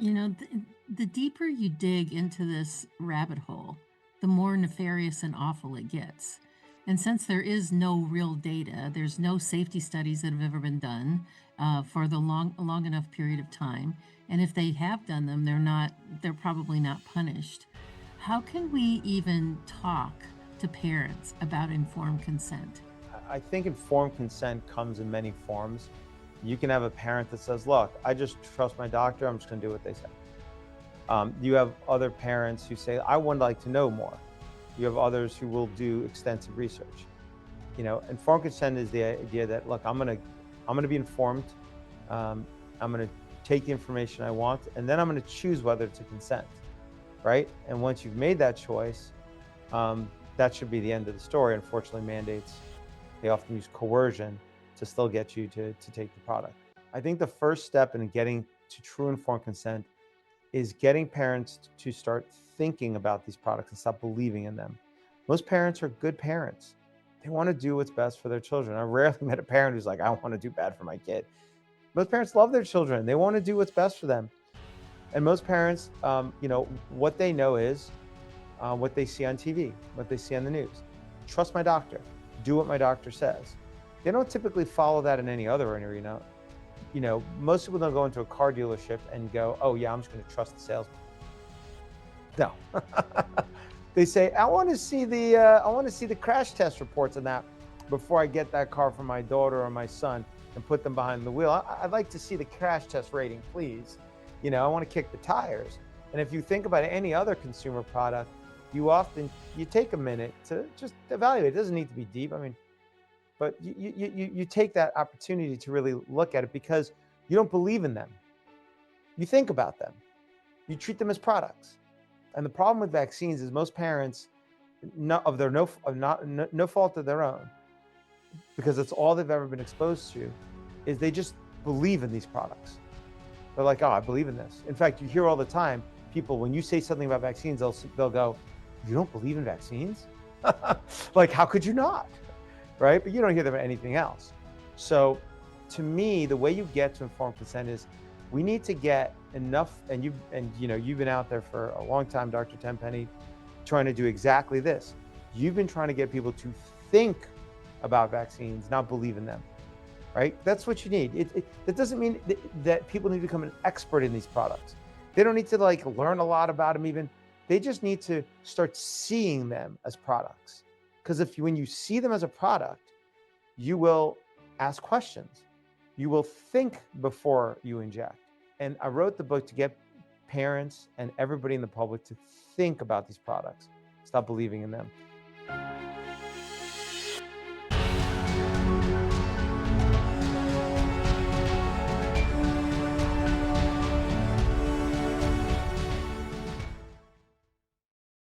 You know, the deeper you dig into this rabbit hole, the more nefarious and awful it gets. And since there is no real data, there's no safety studies that have ever been done for the long enough period of time. And if they have done them, they're probably not punished. How can we even talk to parents about informed consent? I think informed consent comes in many forms. You can have a parent that says, "Look, I just trust my doctor. I'm just going to do what they say." You have other parents who say, "I would like to know more." You have others who will do extensive research. Informed consent is the idea that, look, I'm gonna be informed. Um, I'm gonna take the information I want, and then I'm gonna choose whether to consent, right? And once you've made that choice, that should be the end of the story. Unfortunately, mandates, they often use coercion to still get you to take the product. I think the first step in getting to true informed consent is getting parents to start thinking about these products and stop believing in them. Most parents are good parents. They want to do what's best for their children. I rarely met a parent who's like, I want to do bad for my kid. Most parents love their children. They want to do what's best for them. And most parents, what they know is what they see on TV, what they see on the news. Trust my doctor. Do what my doctor says. They don't typically follow that in any other arena. Most people don't go into a car dealership and go, "Oh yeah, I'm just going to trust the salesman." No, they say, I want to see the crash test reports on that before I get that car for my daughter or my son and put them behind the wheel. I'd like to see the crash test rating, please. I want to kick the tires. And if you think about any other consumer product, you take a minute to just evaluate. It doesn't need to be deep. I mean, but you take that opportunity to really look at it because you don't believe in them. You think about them. You treat them as products. And the problem with vaccines is most parents, no fault of their own, because it's all they've ever been exposed to, is they just believe in these products. They're like, "Oh, I believe in this." In fact, you hear all the time people, when you say something about vaccines, they'll go, "You don't believe in vaccines?" Like, how could you not? Right? But you don't hear them anything else. So, to me, the way you get to informed consent is we need to get enough. And you've been out there for a long time, Dr. Tenpenny, trying to do exactly this. You've been trying to get people to think about vaccines, not believe in them. Right? That's what you need. That doesn't mean that people need to become an expert in these products. They don't need to like learn a lot about them. Even they just need to start seeing them as products. Because when you see them as a product, you will ask questions. You will think before you inject. And I wrote the book to get parents and everybody in the public to think about these products, stop believing in them.